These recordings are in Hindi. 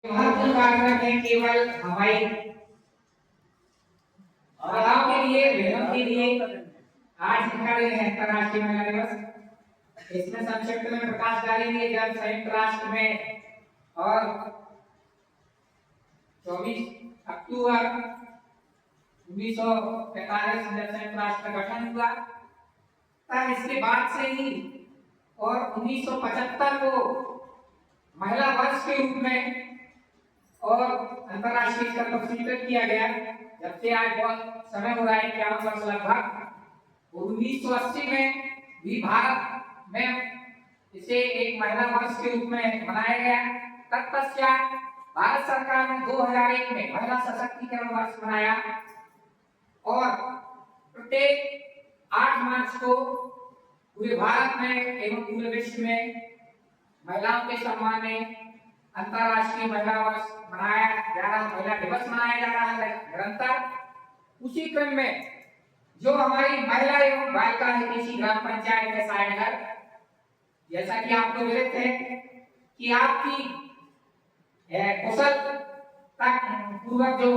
महत्वपूर्ण कार्यक्रम है केवल हमारी महिलाओं के लिए, बहनों के लिए। आज का दिन है अंतर्राष्ट्रीय महिला दिवस। इसमें संक्षिप्त में प्रकाश डालेंगे जब संयुक्त राष्ट्र में और 24 अक्टूबर 1945 जब संयुक्त राष्ट्र का गठन हुआ, तब इसके बाद से ही और 1975 को महिला वर्ष के रूप में और अंतर्राष्ट्रीय स्तर पर स्वीकृत किया गया। जब से आज बहुत समय हो रहा है, 51 वर्ष लगभग। 1980 में भी भारत में इसे एक महिला वर्ष के रूप में मनाया गया। तत्पश्चात भारत सरकार ने 2001 में महिला सशक्तिकरण वर्ष मनाया और प्रत्येक 8 मार्च को पूरे भारत में एवं पूरे विश्व में महिलाओं के सम्मान में अंतर्राष्ट्रीय महिला वर्ष मनाया जा रहा है, महिला दिवस मनाया जा रहा है निरंतर। उसी क्रम में जो हमारी महिला एवं बालिका हितैषी ग्राम पंचायत है सायनगर, जैसा कि आपको विदित है कि आपकी कुशल पूर्वक जो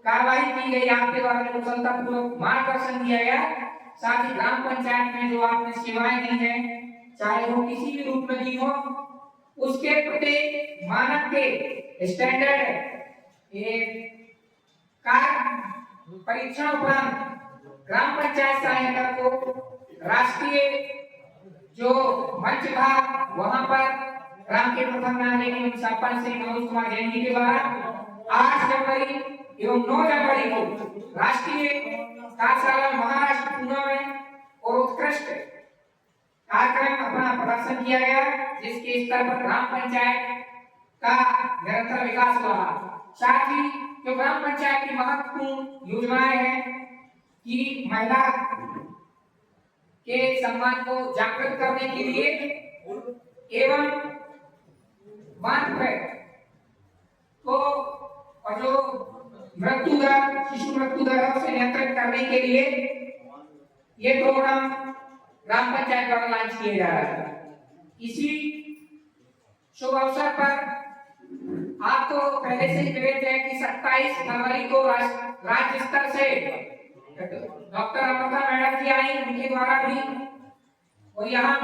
कार्रवाई की गई, आपके द्वारा जो कुशलता पूर्वक मार्गदर्शन दिया गया, साथ ही ग्राम पंचायत में जो आपने सेवाएं दी हैं, चाहे वो किसी भी रूप में दी हो, उसके प्रति मानक के स्टैंडर्ड का परीक्षण उपरांत ग्राम पंचायत सायनगर को राष्ट्रीय जो मंच था वहां पर ग्राम के प्रथम नागरिक एवं सरपंच श्री मनोज कुमार जैन जी के द्वारा 8 जनवरी एवं 9 जनवरी को राष्ट्रीय कार्यशाला महाराष्ट्र पुणे में और उत्कृष्ट कार्यक्रम अपना प्रदर्शन किया गया, जिसके स्तर पर ग्राम पंचायत का निरंतर विकास हुआ। साथ ही जो ग्राम पंचायत की महत्वपूर्ण योजनाएं हैं कि महिला के सम्मान को जागृत करने के लिए एवं मातृ को और जो मृत्यु दर, शिशु मृत्यु दर से नियंत्रित करने के लिए ये प्रोग्राम ग्राम पंचायत द्वारा लॉन्च किया जा रहा है। इसी शुभ अवसर पर आपको पहले से ही विदित है कि 27 फरवरी को राज्य स्तर से डॉक्टर अमृता मैडम जी आई, उनके द्वारा भी और यहाँ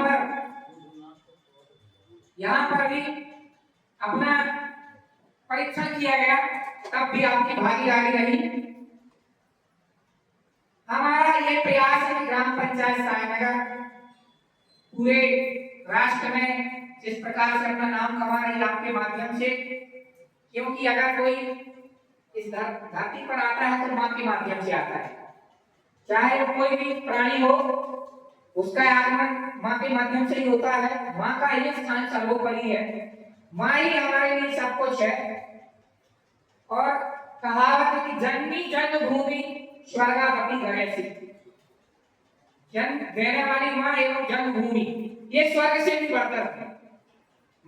पर भी अपना परीक्षण किया गया, तब भी आपकी भागीदारी रही। हमारा ये प्रयास है कि ग्राम पंचायत सायनगर पूरे राष्ट्र में जिस प्रकार से अपना नाम कमा रही है आपके माध्यम से, क्योंकि अगर कोई इस धरती पर आता है तो माँ के माध्यम से आता है। चाहे वो कोई भी प्राणी हो, उसका आगमन माँ के माध्यम से ही होता है। माँ का ये स्थान सर्वोपरि है। माँ ही हमारे लिए सब कुछ है। और कहावत है कि जननी जन्मभूमि स्वर्गावती गणेश, जन्म देने वाली माँ एवं जन्मभूमि ये स्वर्ग से भी बढ़कर है।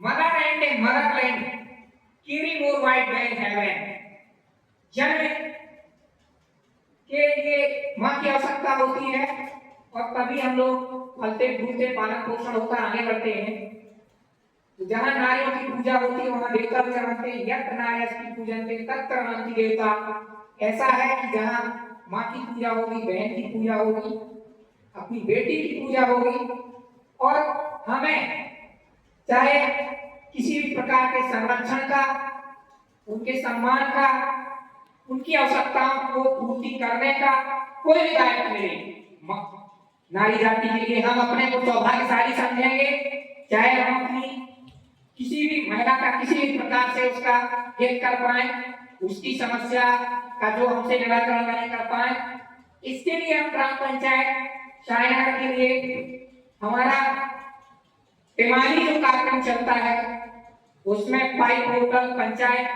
मदर एंड मदरलैंड कीरी मोर वाइट मैन हेवन। जन्म के लिए माँ की आवश्यकता होती है और तभी हम लोग फलते फूलते पालन पोषण होकर आगे बढ़ते हैं। तो जहाँ नारियों की पूजा होती है वहाँ देवता भी चढ़ते हैं। यत्र नार्यः की पूजन के तत्र नन्ति देवता। ऐसा है कि जहाँ माँ की पूजा होगी, बहन की पूजा होगी, अपनी बेटी की पूजा होगी, और हमें चाहे किसी भी प्रकार के संरक्षण का, उनके सम्मान का, उनकी आवश्यकताओं को पूर्ति करने का कोई भी दायित्व नहीं। नारी जाति के लिए हम अपने को सौभाग्यशाली समझेंगे, चाहे हम अपनी किसी भी महिला का किसी भी प्रकार से उसका हित कर पाए, उसकी समस्या का जो हमसे निराकरण नहीं कर पाए। इसके लिए हम ग्राम पंचायत सायनगर के लिए हमारा तिमाही जो कार्यक्रम चलता है उसमें 5 पोर्टल पंचायत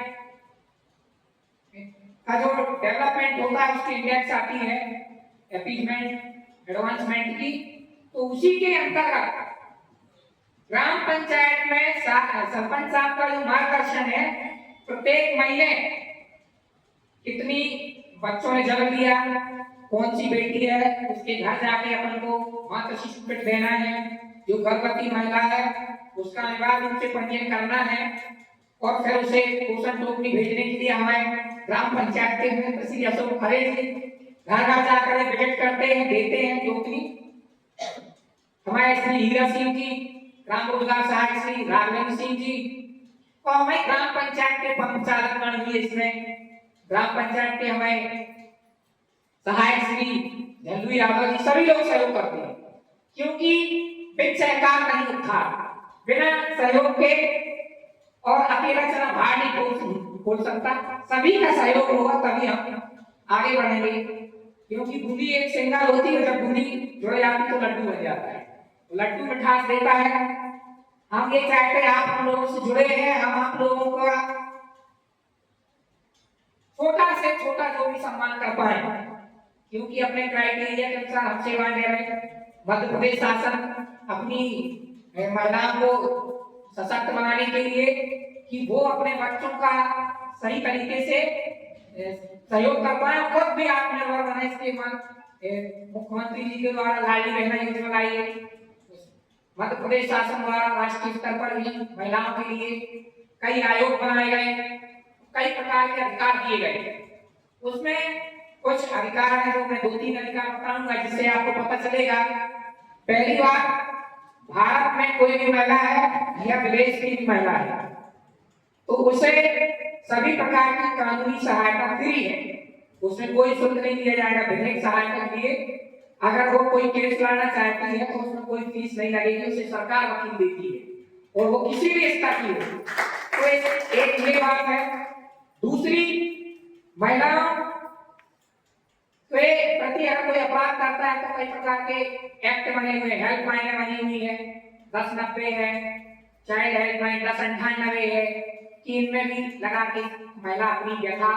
का जो डेवलपमेंट होता है उसकी इंडेक्स आती है एपीजमेंट एडवांसमेंट की, तो उसी के अंतर्गत ग्राम पंचायत में सरपंच साहब का जो मार्गदर्शन है, प्रत्येक महीने कितनी बच्चों ने जन्म लिया, कौन सी बेटी है, उसके घर जाके अपन को मातृ शिशु किट देना है। जो गर्भवती महिला है उसका अनिवार्य रूप से पंजीयन करना है और फिर उसे पोषण टोकरी भेजने के लिए हमें ग्राम पंचायत के मित्र श्री अशोक खरे जी घर घर जाकर विजिट करते हैं, देते हैं टोकरी। हमारे श्री हीरा सिंह जी, ग्राम रोजगार सहायक श्री राघवेंद्र सिंह जी, और हमें ग्राम पंचायत के पंचालक गण भी इसमें ग्राम पंचायत के हमें सहायक श्री झल्लू यादव जी, सभी लोग सहयोग करते हैं, क्योंकि बिन सहकार नहीं उठा, बिना सहयोग के और अकेला चला भार नहीं खोल सकता। सभी का सहयोग होगा तभी हम आगे बढ़ेंगे, क्योंकि बूंदी एक सिंगल होती है, जब बूंदी जुड़ जाती तो लड्डू बन जाता है, लड्डू मिठास देता है। हम ये चाहते हैं आप हम लोगों से जुड़े हैं, हम आप लोगों का छोटा से छोटा जो भी सम्मान कर पाए, क्योंकि अपने क्राइटेरिया के अनुसार हम सेवाएं दे रहे हैं। मध्य प्रदेश शासन अपनी महिलाओं को सशक्त बनाने के लिए कि वो अपने बच्चों का सही तरीके से सहयोग कर पाए, खुद भी आत्मनिर्भर बने। इसके मुख्यमंत्री जी के द्वारा लाडली बहना योजना लाई है, मध्य प्रदेश शासन द्वारा राष्ट्रीय स्तर पर भी महिलाओं के लिए कई आयोग बनाए गए, कई प्रकार के अधिकार दिए गए। उसमें कुछ अधिकार है जो मैं 2-3 अधिकार बताऊंगा, जिससे आपको पता चलेगा। पहली बात, भारत में कोई भी महिला है या विदेश की भी महिला है तो उसे सभी प्रकार की कानूनी सहायता फ्री है, उसमें कोई शुल्क नहीं लिया जाएगा। विधिक सहायता के लिए अगर वो कोई केस लड़ना चाहती है तो उसमें कोई फीस नहीं लगेगी, उसे सरकार वकील देती है और वो किसी भी स्तर की हो। तो एक ये बात है। दूसरी, महिलाओं के प्रति अगर कोई अपराध करता है तो कई प्रकार के एक्ट बने हुए, हेल्पलाइन बनी हुई है, 1090 है, चाइल्ड हेल्पलाइन 1098 है, कि इनमें भी लगा के महिला अपनी व्यथा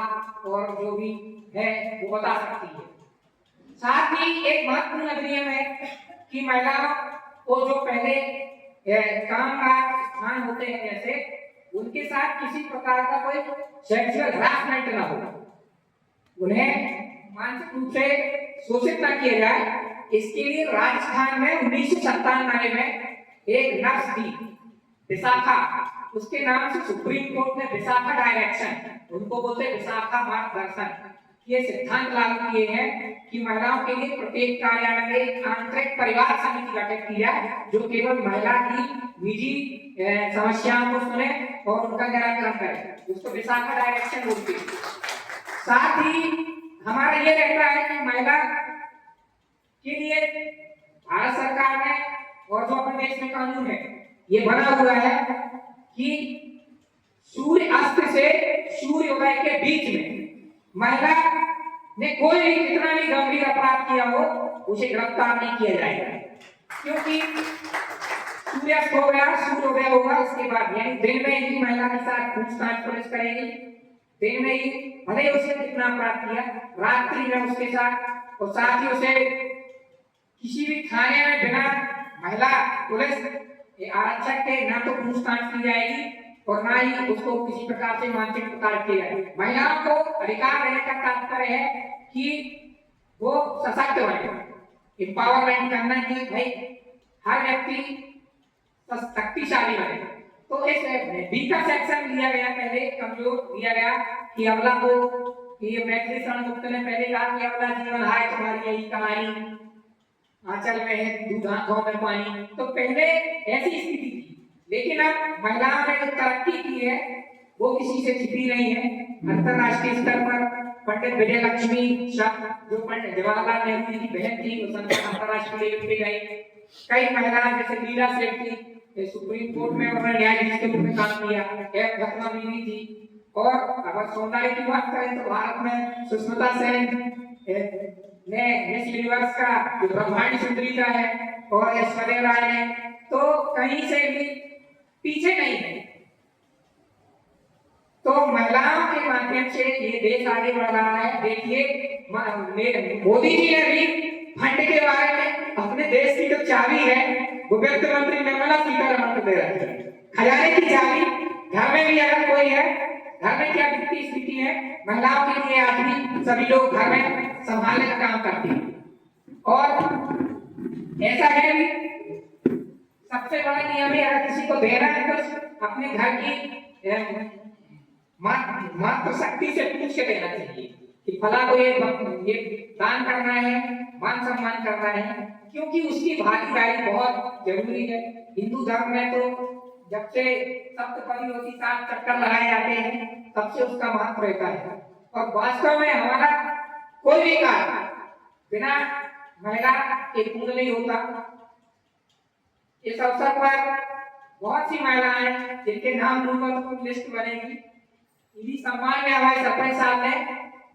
और जो भी है वो बता सकती है। साथ ही एक महत्वपूर्ण अधिनियम है कि महिलाओं को जो पहले कामगार स्थान होते हैं जैसे, उनके साथ किसी प्रकार का कोई सेक्सुअल हरासमेंट ना हो, उन्हें मानसिक रूप से शोषित न किया जाए। इसके लिए राजस्थान में 1997 में एक नर्स थी विशाखा, उसके नाम से सुप्रीम कोर्ट ने विशाखा डायरेक्शन, उनको बोलते विशाखा मार्गदर्शन, ये सिद्धांत लागू किए हैं कि महिलाओं के लिए प्रत्येक कार्यालय में एक आंतरिक परिवार समिति गठित की जाए जो केवल महिला की निजी समस्याओं को सुने और उनका निराकरण करे, उसको विशाखा डायरेक्शन बोलते हैं। साथ ही हमारा ये रहता है कि महिला के लिए भारत सरकार ने और जो अपने देश में कानून है ये बना हुआ है कि सूर्य अस्त से सूर्य उदय के बीच में महिला ने कोई भी कितना भी गंभीर अपराध किया हो उसे गिरफ्तार नहीं किया जाएगा, क्योंकि सूर्यास्त हो गया, सूर्योदय होगा, उसके बाद यानी दिन में ही महिला के साथ पूछताछ पुलिस करेगी, दिन में ही भले उसने कितना अपराध किया, रात्रि में उसके साथ, और साथ ही उसे किसी भी थाने में बिना महिला पुलिस आरक्षक के ना तो पूछताछ की जाएगी और ना ही उसको किसी प्रकार से मानसिक प्रताड़ित किया जाएगा। महिलाओं को अधिकार देने का तात्पर्य है कि वो सशक्त बने, एम्पावरमेंट करना कि भाई हर व्यक्ति शक्तिशाली बने। तो इस बीका सेक्शन लिया गया, पहले कमजोर दिया गया कि अबला को, ये मैथिली शरण गुप्त ने पहले कहा कि अबला जीवन हाय तुम्हारी यही कहानी, आंचल में है दूध आंखों में पानी। तो पहले ऐसी स्थिति थी, लेकिन अब महिलाओं ने जो तरक्की की है वो किसी से छिपी नहीं है। अंतरराष्ट्रीय स्तर पर पंडित विजय लक्ष्मी शाह, जो पंडित जवाहरलाल नेहरू जी की बहन थी, वो अंतरराष्ट्रीय लेवल पे गई। कई महिलाएं जैसे लीला सेठ थी, सुप्रीम कोर्ट में उन्होंने न्यायाधीश के रूप में काम किया, रत्ना बीवी थी। और अगर सौंदर्य की बात करें तो भारत में सुष्मिता सेन ने मिस यूनिवर्स का जो ब्रह्मांड सुंदरी का है, और ऐश्वर्या राय ने तो कहीं से भी पीछे नहीं है। तो महिलाओं के माध्यम से ये देश आगे बढ़ रहा है। देखिए मोदी जी ने भी फंड के बारे में अपने देश की जो चाबी है वो वित्त मंत्री निर्मला सीतारमण को दे रहे हैं। खजाने की चाबी घर में भी अगर कोई है, घर में क्या वित्तीय स्थिति है, महिलाओं के लिए आज भी सभी लोग घर में संभालने का काम करते हैं। और ऐसा है भी सबसे बड़ा नियम है, अगर किसी को देना है तो अपने घर की मात्र शक्ति से पूछ के देना चाहिए कि फला को ये दान करना है, मान सम्मान करना है, क्योंकि उसकी भागीदारी बहुत जरूरी है। हिंदू धर्म में तो जब से सप्तपदी होती 7 चक्कर लगाए जाते हैं तब से उसका महत्व रहता है। और वास्तव में हमारा कोई भी कार्य बिना महिला के पूर्ण नहीं होता। इस अवसर पर बहुत सी महिलाएं जिनके नाम रूप लिस्ट बनेगी, इन्हीं सम्मान में हमारे सरपंच साहब ने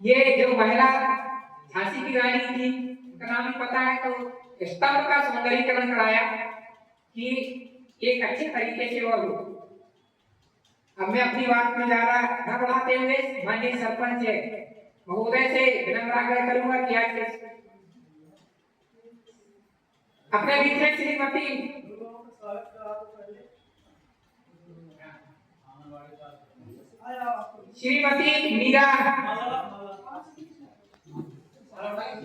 ये जो महिला झांसी की रानी थी, उनका नाम ही पता है, तो स्तंभ का सौंदर्यीकरण कराया कि एक अच्छे तरीके से और हो। अब मैं अपनी बात में ज्यादा न बढ़ाते हुए माननीय सरपंच महोदय से विनम्र आग्रह करूंगा कि आज अपने बीच में श्रीमती मीरा